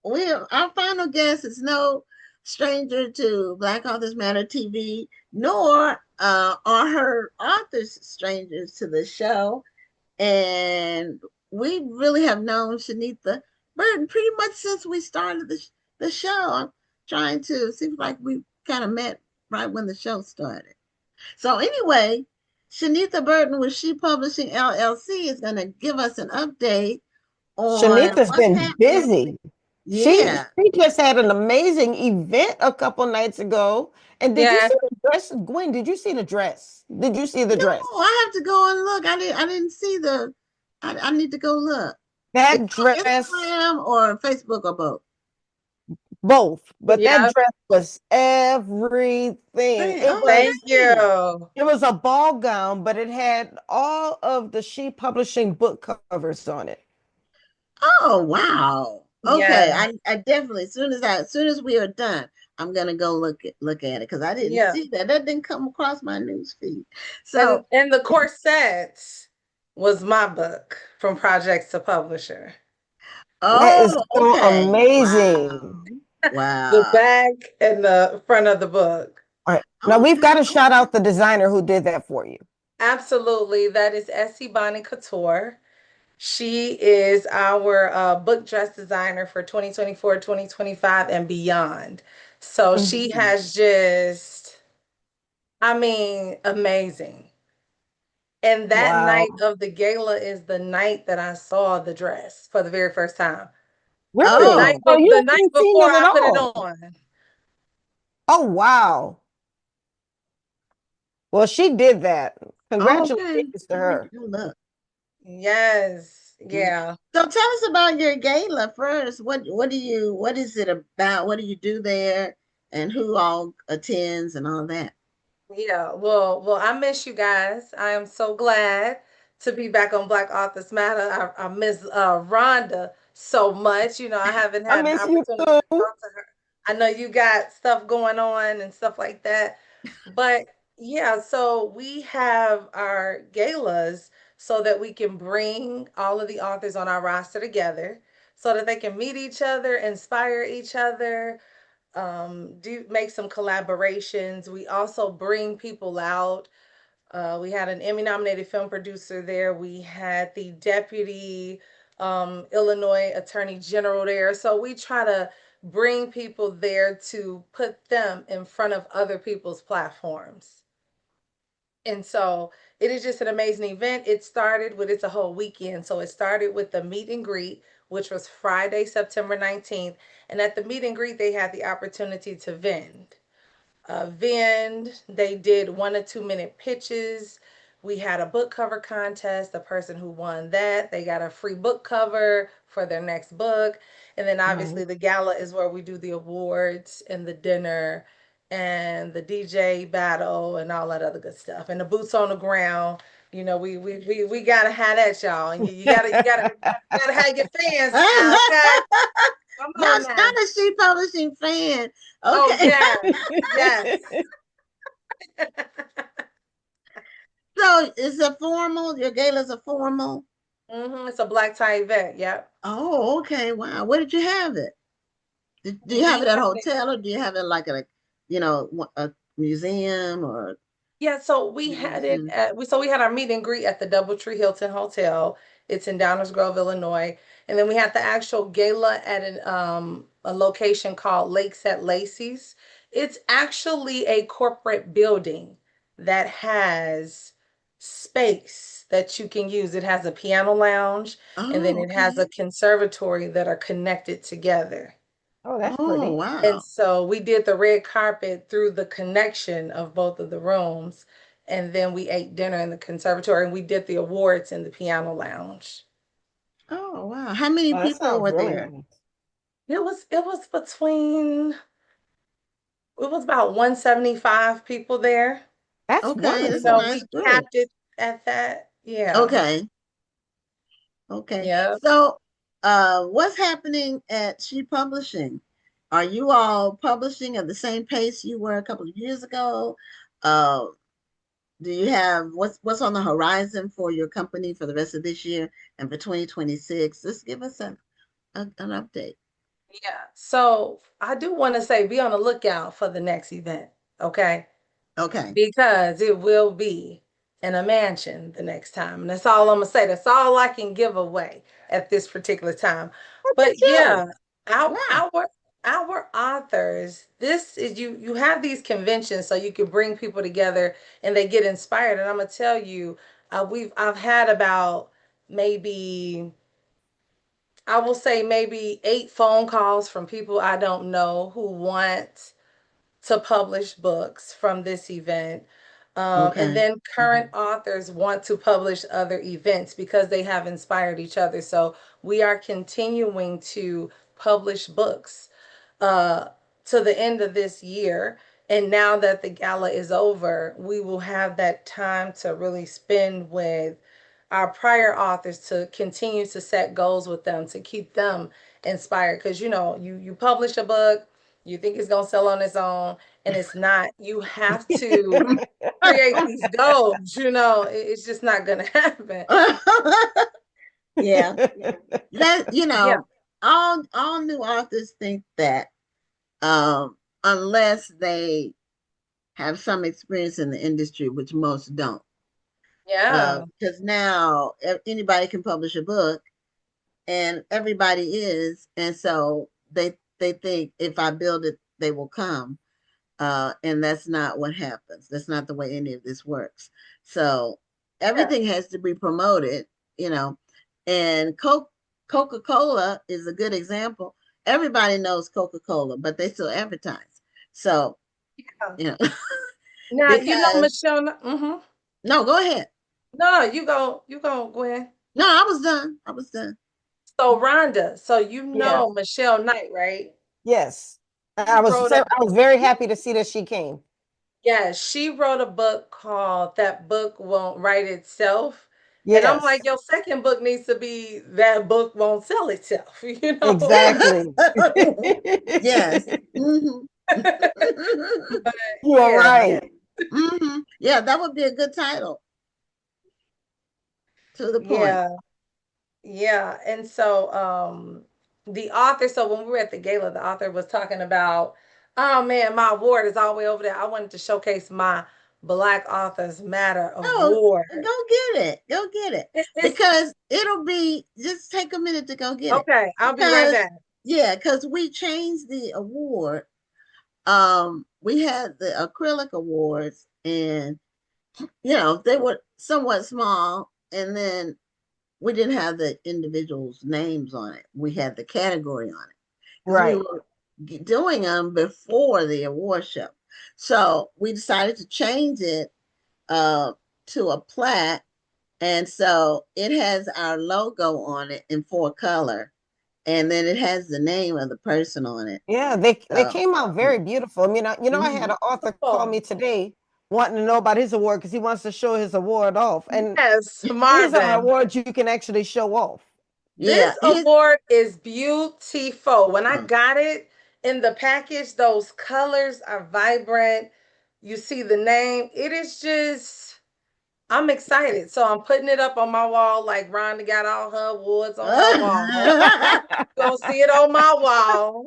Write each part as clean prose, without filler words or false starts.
our final guest is no stranger to Black Authors Matter TV, nor are her authors strangers to the show. And we really have known Shenitha Burton pretty much since we started the show. I'm trying to seems like we kind of met right when the show started. So anyway, Shenitha Burton with She Publishing LLC is going to give us an update on Shanita's what's been happening. busy. She Yeah. she just had an amazing event a couple nights ago. And did you Yeah. see the dress? Gwen, did you see the dress? Did you see the No, dress? I have to go and look. I didn't see the. I need to go look. It's That on dress, Instagram or Facebook or both. both, but that Yeah. dress was everything. Hey, It oh, was Thank great. you. it was a ball gown, but it had all of the She Publishing book covers on it. Oh, wow. Okay, Yes. I definitely as soon as we are done, I'm gonna go look at it because I didn't Yeah. see that. That didn't come across my news feed. And So, and the corset was my book from projects to publisher. That is oh, so okay. amazing. Wow. The Wow. back and the front of the book. All right. Now we've Okay. got to shout out the designer who did that for you. Absolutely. That is Essie Bonnie Couture. She is our book dress designer for 2024, 2025, and beyond. So she Mhm. has just, I mean, amazing. And that night Wow. of the gala is the night that I saw the dress for the very first time. Really? Oh, Oh, you The night haven't seen before it at I put it all. on. Oh, wow. Well, she did that. okay. Congratulations to I need to her. go look. Yes. Mm. Yeah. So tell us about your gala first. What is it about? What do you do there? And who all attends and all that? Yeah. Well, I miss you guys. I am so glad to be back on Black Authors Matter. I miss Rhonda so much. I haven't I had an miss you opportunity to too. talk to her. I know you got stuff going on and stuff like that. But yeah, so we have our galas so that we can bring all of the authors on our roster together so that they can meet each other, inspire each other, do make some collaborations. We also bring people out. We had an Emmy nominated film producer there. We had the deputy Illinois attorney general there. So we try to bring people there to put them in front of other people's platforms. And so it is just an amazing event. It's a whole weekend. So it started with the meet and greet, which was Friday, September 19th. And at the meet and greet, they had the opportunity to vend. They did 1 to 2 minute pitches. We had a book cover contest. The person who won that, they got a free book cover for their next book. And then Right. obviously the gala is where we do the awards and the dinner and the DJ battle and all that other good stuff. And the boots on the ground. We gotta have that, y'all. And you gotta have your fans now, okay? Come Now, on now. not a She Publishing fan. Oh Okay. yes, yes. So it's a formal, your gala's a formal. It's a black tie event. Yep. Oh, okay. Wow. Where did you have it? Do you have We it at a had it. hotel or do you have it like at a museum or Yeah, so we had it convention? we had our meet and greet at the Doubletree Hilton Hotel. It's in Downers Grove, Illinois. And then we had the actual gala at a location called Lakes at Lacey's. It's actually a corporate building that has space that you can use. It has a piano lounge and then Oh, it has okay. a conservatory that are connected together. Oh, that's Oh, pretty. And wow. so we did the red carpet through the connection of both of the rooms. And then we ate dinner in the conservatory and we did the awards in the piano lounge. Oh, wow. How many Oh, that people sounds were really there? nice. It was about 175 people there. That's Okay, that's a So wonderful. nice we group. capped it at that. Yeah. Okay. Okay. Yeah. So, what's happening at She Publishing? Are you all publishing at the same pace you were a couple of years ago? Uh, do you have what's on the horizon for your company for the rest of this year and for 2026? Just give us an update. Yeah. So I do want to say be on the lookout for the next event. Okay. Okay. Because it will be in a mansion the next time. And that's all I'm gonna say. That's all I can give away at this particular time. Look But at yeah, you. our Wow. our our authors, this is you have these conventions so you can bring people together and they get inspired. And I'm gonna tell you, I've had about maybe I will say maybe 8 phone calls from people I don't know who want to publish books from this event. And Okay. then current authors want to publish other events because they have inspired each other. So we are continuing to publish books uh, to the end of this year. And now that the gala is over, we will have that time to really spend with our prior authors to continue to set goals with them to keep them inspired. Because you publish a book, you think it's gonna sell on its own, and it's not. You have to create these goals. It's just not gonna happen. Yeah. That Yeah, all new authors think that unless they have some experience in the industry, which most don't. yeah, Because now anybody can publish a book, and everybody is, and so they think if I build it, they will come, and that's not what happens. That's not the way any of this works. So yeah. everything has to be promoted, you know, and Coca-Cola is a good example. Everybody knows Coca-Cola, but they still advertise. So, you know, Now because Michelle. Mm-hmm. no, go ahead. No, you go, Gwen. No, I was done. I was done. So Rhonda, so Yeah. Michelle Knight, right? Yes. She wrote a I was very happy to see that she came. Yeah, she wrote a book called That Book Won't Write Itself. And I'm like, Yes. your second book needs to be That Book Won't Sell Itself, you know? Exactly. Yes. Hmm. But You are yeah, right. Hmm. Yeah, that would be a good title, to the point. yeah, yeah. And so the author, so when we were at the gala, the author was talking about, oh man, my award is all the way over there. I wanted to showcase my Black Authors Matter Oh, award. go get it. Go get it. It's Because it'll be, just take a minute to go get it. okay, I'll be right Because, back. yeah, because we changed the award. We had the acrylic awards, and they were somewhat small, and then we didn't have the individuals' names on it. We had the category on it because we Right. were doing them before the award show. So we decided to change it uh, to a plaque, and so it has our logo on it in 4 color, and then it has the name of the person on it. Yeah, they So, came out yeah. very beautiful. I mean, I had Mhm. an author call Oh, me today wanting to know about his award because he wants to show his award off. And yes, these are Marvin. awards you can actually show off. Yeah, This award is beautiful. When I uh, got it in the package, those colors are vibrant. You see the name. It is just, I'm excited. So I'm putting it up on my wall like Rhonda got all her awards on her wall. Gonna see it on my wall.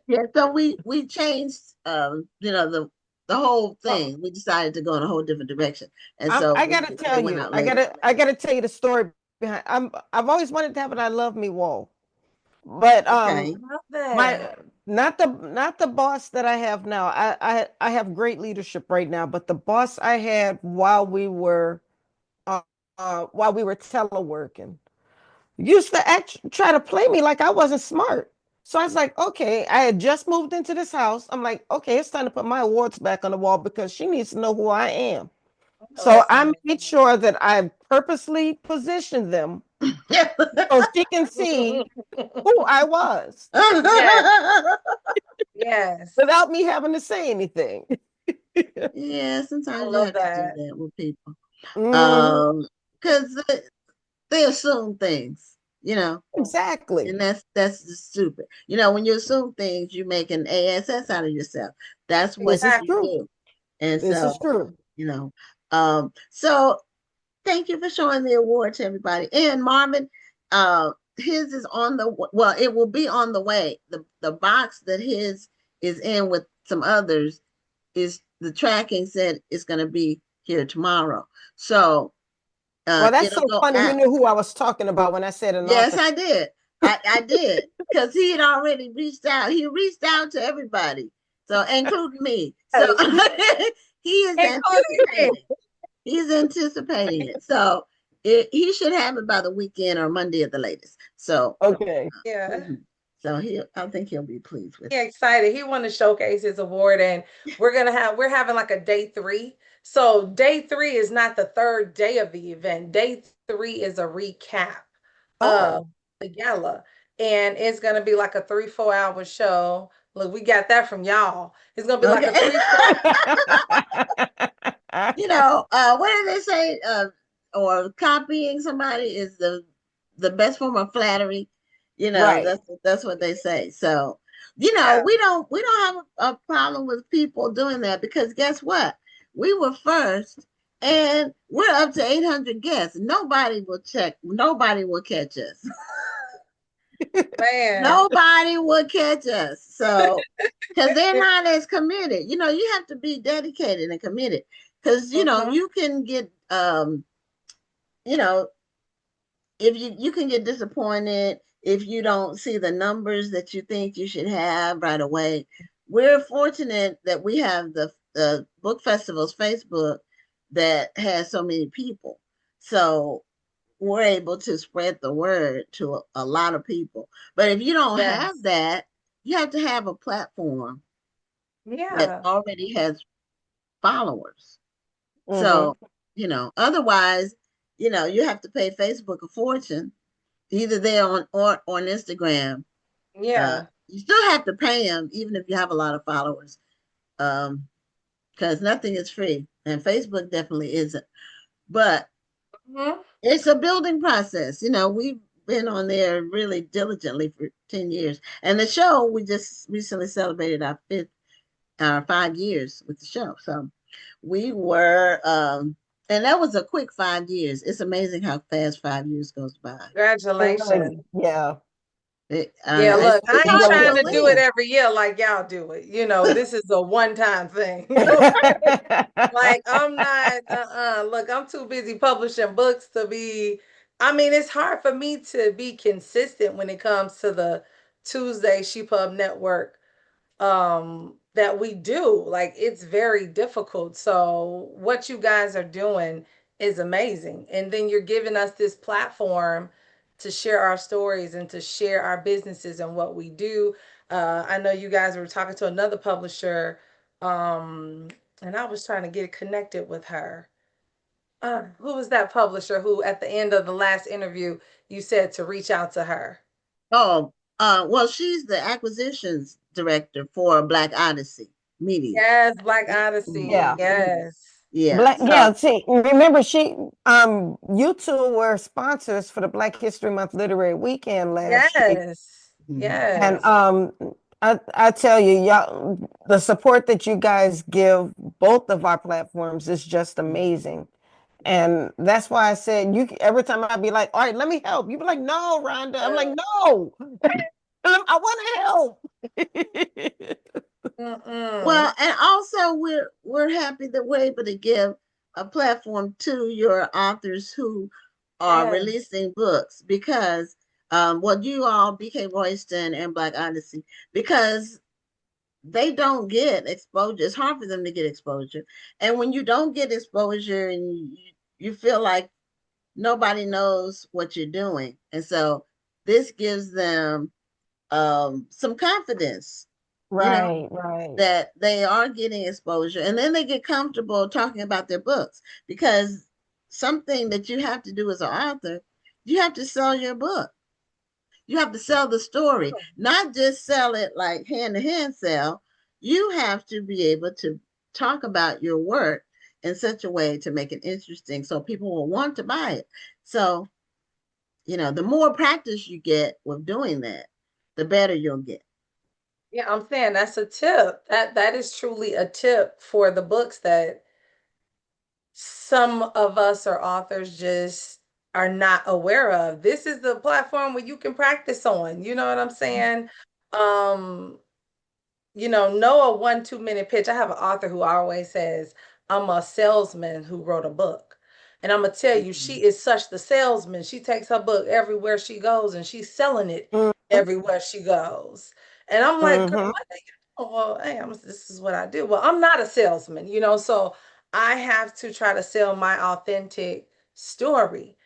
yeah. So we changed, the whole thing. We decided to go in a whole different direction, and so I gotta tell it went you, out later. I gotta tell you the story behind. I've always wanted to have an I love me wall, but Okay. Love that. my not the boss that I have now. I have great leadership right now, but the boss I had uh, while we were teleworking used to try to play me like I wasn't smart. So I was like, okay, I had just moved into this house. I'm like, okay, it's time to put my awards back on the wall because she needs to know who I am. Oh, So that's I amazing. made sure that I purposely positioned them so she can see who I was Yes, yes. without me having to say anything. Yeah, I sometimes you love have to do that. that with people. Mhm. Because they assume things, Exactly. and that's just stupid. When you assume things, you make an ass out of yourself. That's what This is Exactly. you true. do. And This so, is true. you know, so thank you for showing the award to everybody. And Marvin, his is on the well, it will be on the way. The box that his is in with some others is the tracking said it's going to be here tomorrow. So Well, that's it'll so go funny. You out. knew who I was talking about when I said an Yes, author. I did. I did because he had already reached out. He reached out to everybody, so including me. So Yes. he is Including me. anticipating. He's anticipating it. So he should have it by the weekend or Monday at the latest. So Okay. Yeah. mhm. So I think he'll be pleased with He it. excited. He want to showcase his award, and we're having like a day 3. So day 3 is not the third day of the event. Day 3 is a recap of Oh. the gala, and it's gonna be like a 3-4 hour show. Look, we got that from y'all. It's gonna be like a Okay. 3-4. What do they say? Or copying somebody is the best form of flattery. Right. That's what they say. So, Yeah. we don't have a problem with people doing that because guess what? We were first, and we're up to 800 guests. Nobody will check. Nobody will catch us. Man. Nobody will catch us. So, because they're not as committed. You have to be dedicated and committed. Because Mhm. you can get you know, if you can get disappointed if you don't see the numbers that you think you should have right away. We're fortunate that we have the book festival's Facebook that has so many people. So we're able to spread the word to a lot of people. But if you don't have Yes. that, you have to have a platform that Yeah. already has followers. Hmm. So, otherwise, you have to pay Facebook a fortune, either there or on Instagram. Yeah. You still have to pay them, even if you have a lot of followers, because nothing is free, and Facebook definitely isn't. But Mhm. it's a building process. We've been on there really diligently for 10 years. And the show, we just recently celebrated our 5 years with the show. So we were, and that was a quick 5 years. It's amazing how fast 5 years goes by. It really, Congratulations. yeah. Yeah, look, I It's ain't You're hard to trying to do it believe. every year like y'all do it. This is a one-time thing. Like I'm not look, I'm too busy publishing books to be. I mean, it's hard for me to be consistent when it comes to the Tuesday She Pub Network that we do. Like it's very difficult. So what you guys are doing is amazing. And then you're giving us this platform to share our stories and to share our businesses and what we do. I know you guys were talking to another publisher, and I was trying to get connected with her. Who was that publisher who at the end of the last interview you said to reach out to her? Oh, well, she's the acquisitions director for Black Odyssey Media. Yes, Black Mhm. Odyssey. Yeah. Yes. Yeah. Black, So, yeah, see, remember you two were sponsors for the Black History Month Literary Weekend last year. Yes. mhm. And Yes. I tell you, y'all, the support that you guys give both of our platforms is just amazing. And that's why I said you every time I'd be like, all right, let me help. You'd be like, no, Rhonda. I'm like, no, I want to help. Mm-mm. Well, and also we're happy that we're able to give a platform to your authors who are Yes. releasing books because you all, BK Royston and Black Odyssey, because they don't get exposure. It's hard for them to get exposure. And when you don't get exposure and you feel like nobody knows what you're doing. And so this gives them some confidence, you know, Right, right. that they are getting exposure. And then they get comfortable talking about their books because something that you have to do as an author, you have to sell your book. You have to sell the story, not just sell it like hand to hand sell. You have to be able to talk about your work in such a way to make it interesting so people will want to buy it. So, the more practice you get with doing that, the better you'll get. Yeah, I'm saying that's a tip. That is truly a tip for the books that some of us are authors just are not aware of. This is the platform where you can practice on. You know what I'm saying? Um, know a 1 2 minute pitch. I have an author who always says, I'm a salesman who wrote a book. And I'm gonna tell you, she is such the salesman. She takes her book everywhere she goes and she's selling it Mhm. everywhere she goes. And I'm like, girl, Mhm. what do you do? Well, hey, this is what I do. Well, I'm not a salesman, so I have to try to sell my authentic story.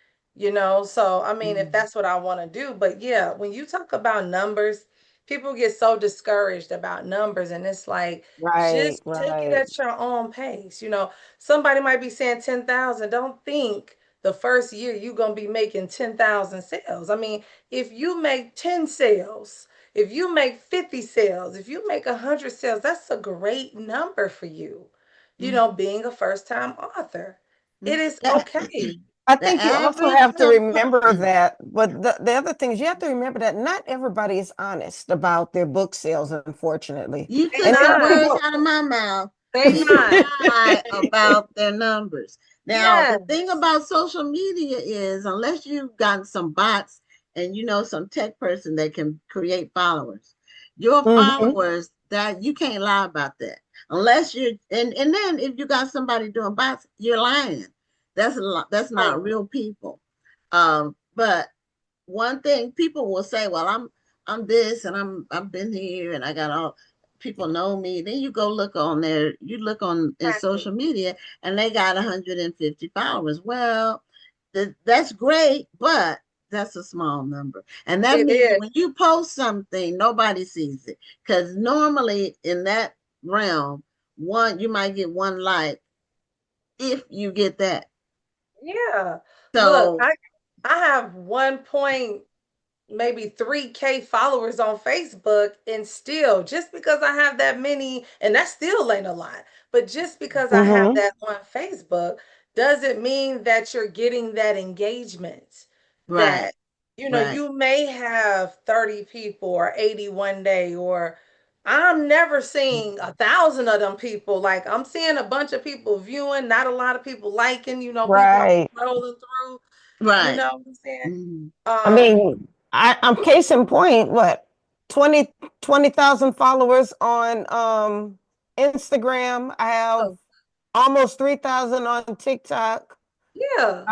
So I mean, if Mhm. that's what I want to do, but yeah, when you talk about numbers, people get so discouraged about numbers, and it's like, Right, just take it right. at your own pace. Somebody might be saying 10,000. Don't think the first year you're going to be making 10,000 sales. I mean, if you make 10 sales, if you make 50 sales, if you make 100 sales, that's a great number for you, Mhm. being a first time author. It Mhm. is Yeah. okay. I The think you also average have to simple. remember that, but the other thing is you have to remember that not everybody is honest about their book sales, unfortunately. You They And took the then not. words people, out of my mouth. They People not. lie about their numbers. Now, the thing Yes. about social media is, unless you've got some bots and some tech person that can create followers, your Mhm. followers, that you can't lie about that. Unless you and then if you got somebody doing bots, you're lying. That's not Oh, real people. But one thing people will say, well, I'm this and I've been here and I got all people know me. Then you go look on there, you look on in exactly. social media and they got 150 followers. Well, that's great, but that's a small number. And that It means is. when you post something, nobody sees it. Because normally in that realm, one you might get one like if you get that. Yeah. Look, So I have 1 point maybe 3K followers on Facebook, and still, just because I have that many, and that still ain't a lot, but just because I have Mhm. that on Facebook doesn't mean that you're getting that engagement. right, That right. you may have 30 people or 80 one day, or I'm never seeing 1,000 of them people. Like, I'm seeing a bunch of people viewing, not a lot of people liking, people Right. scrolling through, you Right. know what I'm saying? Mhm. I Um, mean, I'm case in point, what, 20,000 followers on Instagram. I have almost 3,000 on TikTok. yeah.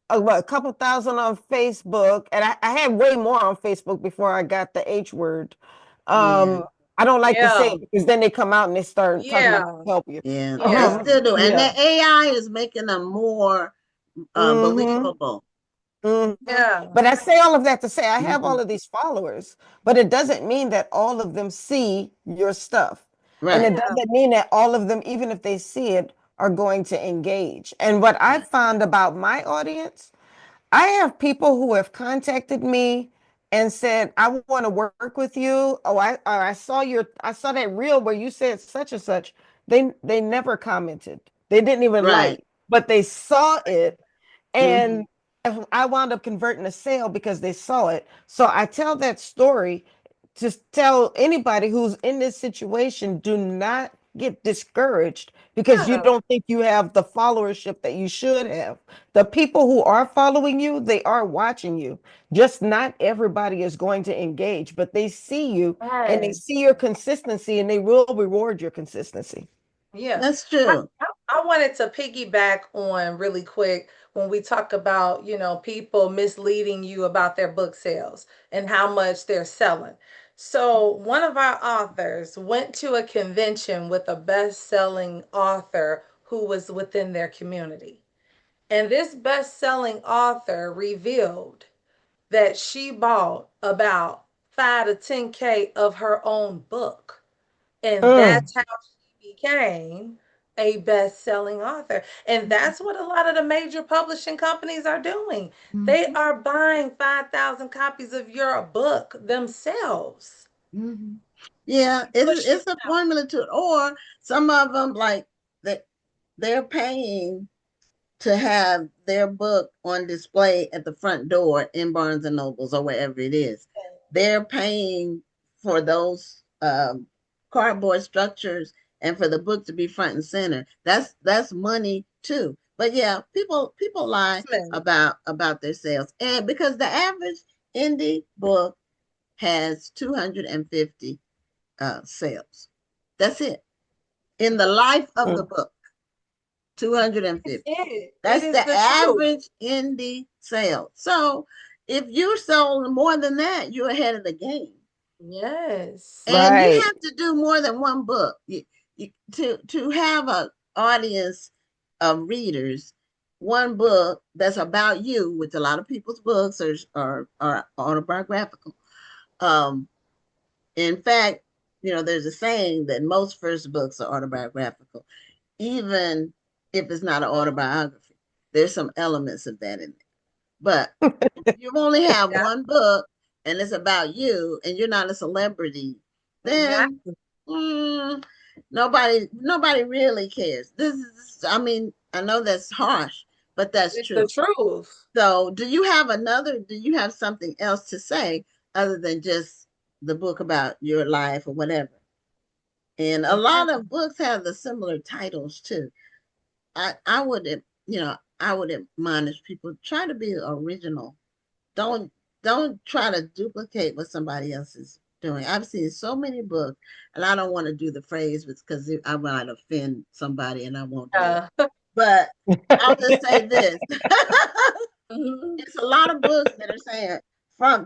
What, a couple thousand on Facebook, and I had way more on Facebook before I got the H word. Yeah. Um, I don't like to say Yeah. it because then they come out and they start talking about Yeah. help you. Yeah, they Yeah. still do. And the Yeah. AI is making them more Mm-hmm. believable. Mm-hmm. Yeah. But I say all of that to say I have Hmm. all of these followers, but it doesn't mean that all of them see your stuff. And Right. it Yeah. doesn't mean that all of them, even if they see it, are going to engage. And what I've Right. found about my audience, I have people who have contacted me and said, "I want to work with you. Oh, I saw that reel where you said such and such." They never commented. They didn't even Right. like, but they saw it, Hmm. and I wound up converting a sale because they saw it. So I tell that story to tell anybody who's in this situation, do not get discouraged because you Yeah. don't think you have the followership that you should have. The people who are following you, they are watching you. Just not everybody is going to engage, but they see you and they Yes. see your consistency and they will reward your consistency. Yeah. That's I, true. I wanted to piggyback on really quick when we talk about, people misleading you about their book sales and how much they're selling. So, one of our authors went to a convention with a best-selling author who was within their community. And this best-selling author revealed that she bought about 5 to 10K of her own book. And Mm, that's how she became a best-selling author. And that's what a lot of the major publishing companies are doing. They Hmm. are buying 5,000 copies of your book themselves Hmm. Yeah, to it's push you it's a out. formula to it. Or some of them like that they're paying to have their book on display at the front door in Barnes and Nobles or wherever it is. They're paying for those cardboard structures and for the book to be front and center. That's money too. But yeah, people lie Investment. about their sales, and because the average indie book has 250 sales. That's it in the life of the Mm. book. It's 250. it. It That's is the the truth. average indie sale. So if you sold more than that, you're ahead of the game. Yes. And you Right. have to do more than one book to have a audience of readers. One book that's about you, which a lot of people's books are autobiographical. Um, in fact, there's a saying that most first books are autobiographical, even if it's not an autobiography. There's some elements of that in there. But you only have Yeah. one book and it's about you and you're not a celebrity, then Exactly. nobody really cares. This is, I mean, I know that's harsh, but that's It's the true. truth. So, do you have something else to say other than just the book about your life or whatever? And a Yeah. lot of books have the similar titles too. I would, I would admonish people try to be original. Don't don't try to duplicate what somebody else is doing. I've seen so many books, and I don't want to do the phrase because I might offend somebody, and I won't do it. Yeah. But I'll just say this: Mhm. it's a lot of books that are saying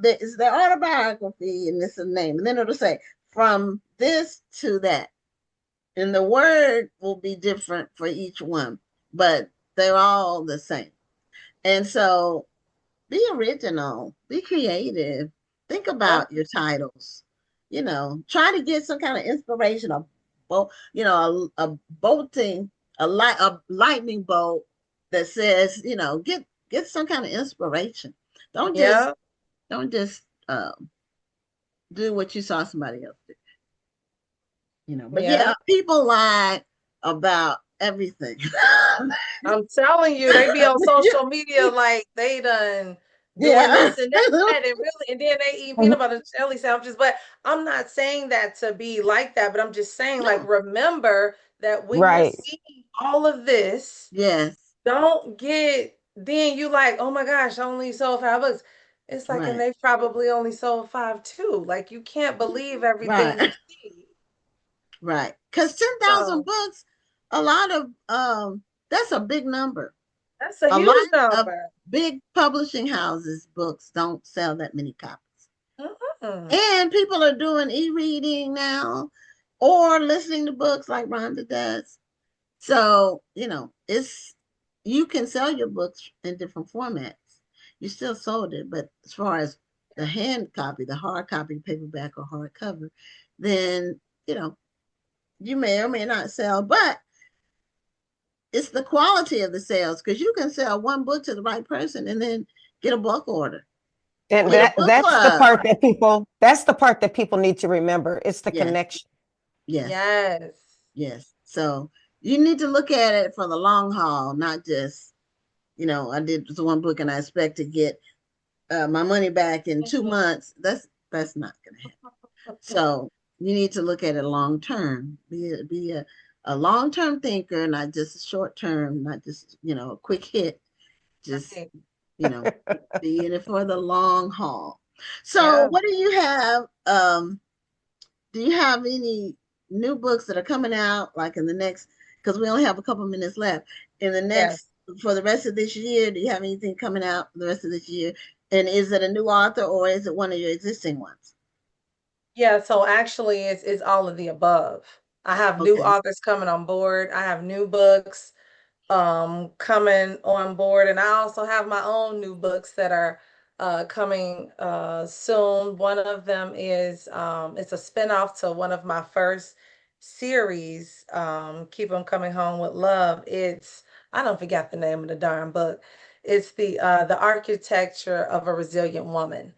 it's their autobiography, and this is the name, and then it'll say from this to that, and the word will be different for each one, but they're all the same. And so be original, be creative, think Yeah. about your titles. Try to get some kind of inspiration, a bolting, a lightning bolt that says, get some kind of inspiration. Don't just Yeah. don't just do what you saw somebody else do. But Yeah. yeah, people lie about everything. I'm telling you, they be on social media like they done doing Yeah. this and that, and really, and then they eat peanut butter and jelly sandwiches. But I'm not saying that to be like that, but I'm just saying, like, No. remember that when you're Right. seeing all of this, Yes. don't get then you like, oh my gosh, I only sold 5 books. It's like, and Right. they probably only sold five too. Like, you can't believe everything you Right. see. Right. Because 10,000 So books, a lot of, that's a big number. that's a A lot huge of number. big publishing houses' books don't sell that many copies. Mm-mm. And people are doing e reading now or listening to books like Rhonda does. So, you can sell your books in different formats. You still sold it, but as far as the hand copy, the hard copy, paperback, or hardcover, then, you know, you may or may not sell, but it's the quality of the sales because you can sell one book to the right person and then get a bulk order, And get a that book that's the club. part that people need to remember. It's the Yes, connection. yes, Yes. yes. So you need to look at it for the long haul, not just, I did this one book and I expect to get my money back in 2 months. That's not going to happen. So you need to look at it long term. Be a long term thinker, not just a short term, not just a quick hit. Just Right. you know, be in it for the long haul. So Yeah. what do you have? Do you have any new books that are coming out like in the next? Because we only have a couple minutes left. In the Yes. next for the rest of this year, do you have anything coming out for the rest of this year? And is it a new author or is it one of your existing ones? Yeah, so actually it's all of the above. I have new Okay. authors coming on board. I have new books coming on board, and I also have my own new books that are coming soon. One of them is it's a spinoff to one of my first series, Keep 'em Coming Home with Love. It's I don't forget the name of the darn book. It's the architecture of a resilient woman.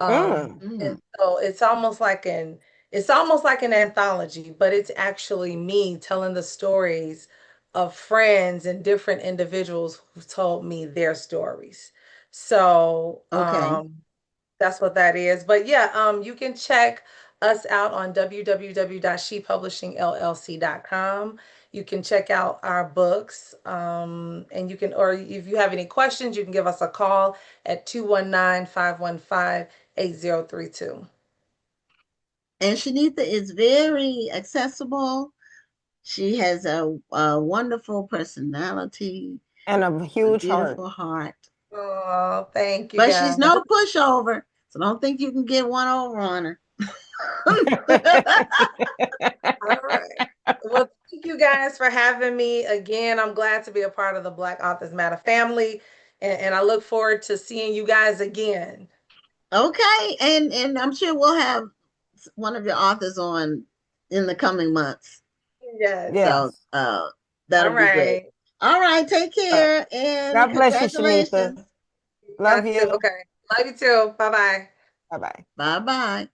Mm. And Mm, so it's almost like an anthology, but it's actually me telling the stories of friends and different individuals who've told me their stories. So okay. that's what that is. But yeah, you can check us out on www.shepublishingllc.com. You can check out our books. And you can, or if you have any questions, you can give us a call at 219-515-8032. And Shenitha is very accessible. She has a wonderful personality, And a a huge heart. beautiful heart. Oh, thank you But she's guys. no pushover. So don't think you can get one over on her. All right. Well, thank you guys for having me again. I'm glad to be a part of the Black Authors Matter family, and I look forward to seeing you guys again. Okay. And I'm sure we'll have one of your authors on in the coming months. Yes. So Yes. All that'll be great. right. All right, take Uh, care and God bless you, Shenitha. congratulations. Love Got to. you. Okay. Love you too. Bye bye. Bye bye. Bye bye.